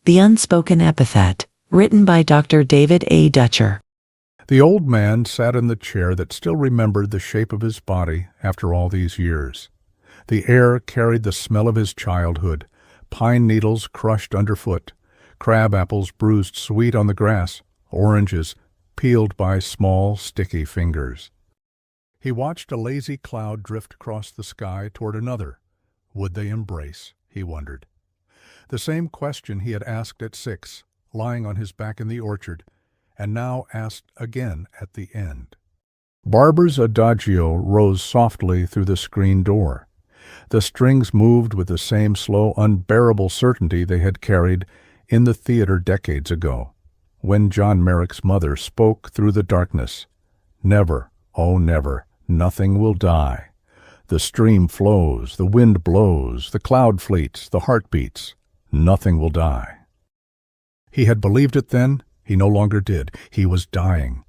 The Unspoken Epithet, written by Dr. David A. Dutcher. The old man sat in the chair that still remembered the shape of his body after all these years. The air carried the smell of his childhood, pine needles crushed underfoot, crab apples bruised sweet on the grass, oranges peeled by small, sticky fingers. He watched a lazy cloud drift across the sky toward another. Would they embrace, he wondered. The same question he had asked at 6, lying on his back in the orchard, and now asked again at the end. Barbara's adagio rose softly through the screen door. The strings moved with the same slow, unbearable certainty they had carried in the theater decades ago, when John Merrick's mother spoke through the darkness. Never, oh never, nothing will die. The stream flows, the wind blows, the cloud fleets, the heart beats. Nothing will die. He had believed it then. He no longer did. He was dying.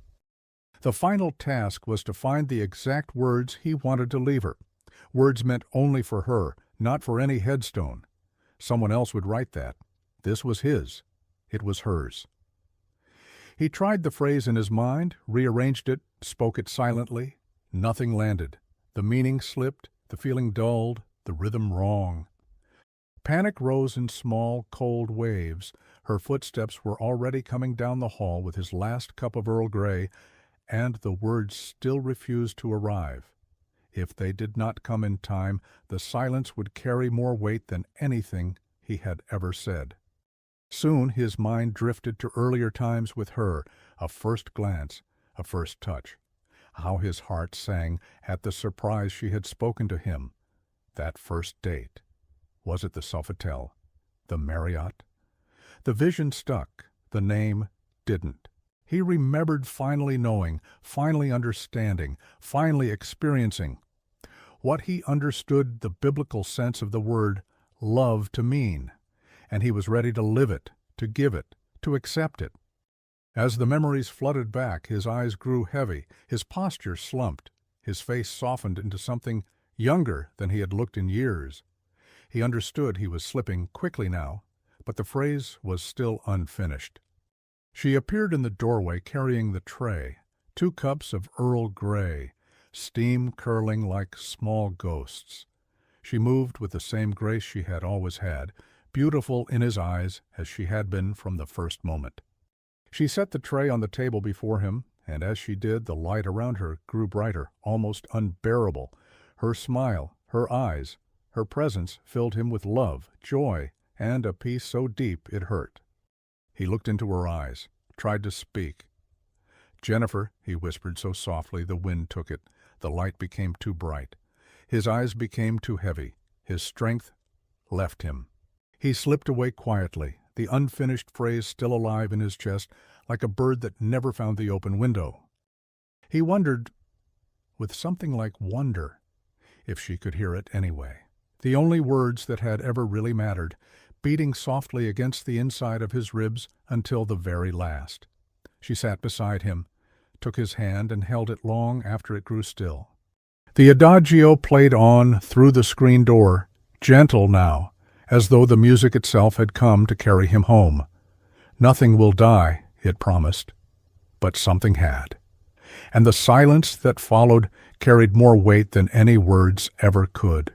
The final task was to find the exact words he wanted to leave her. Words meant only for her, not for any headstone. Someone else would write that. This was his. It was hers. He tried the phrase in his mind, rearranged it, spoke it silently. Nothing landed. The meaning slipped, the feeling dulled, the rhythm wrong. Panic rose in small, cold waves. Her footsteps were already coming down the hall with his last cup of Earl Grey, and the words still refused to arrive. If they did not come in time, the silence would carry more weight than anything he had ever said. Soon his mind drifted to earlier times with her, a first glance, a first touch. How his heart sang at the surprise she had spoken to him. That first date. Was it the Sofitel? The Marriott? The vision stuck. The name didn't. He remembered finally knowing, finally understanding, finally experiencing what he understood the biblical sense of the word love to mean, and he was ready to live it, to give it, to accept it. As the memories flooded back, his eyes grew heavy, his posture slumped, his face softened into something younger than he had looked in years. He understood he was slipping quickly now, but the phrase was still unfinished. She appeared in the doorway carrying the tray, 2 cups of Earl Grey, steam curling like small ghosts. She moved with the same grace she had always had, beautiful in his eyes as she had been from the first moment. She set the tray on the table before him, and as she did, the light around her grew brighter, almost unbearable. Her smile, her eyes, her presence filled him with love, joy, and a peace so deep it hurt. He looked into her eyes, tried to speak. "Jennifer," he whispered so softly the wind took it. The light became too bright. His eyes became too heavy. His strength left him. He slipped away quietly, the unfinished phrase still alive in his chest, like a bird that never found the open window. He wondered, with something like wonder, if she could hear it anyway. The only words that had ever really mattered, beating softly against the inside of his ribs until the very last. She sat beside him, took his hand and held it long after it grew still. The adagio played on through the screen door, gentle now, as though the music itself had come to carry him home. Nothing will die, it promised, but something had. And the silence that followed carried more weight than any words ever could.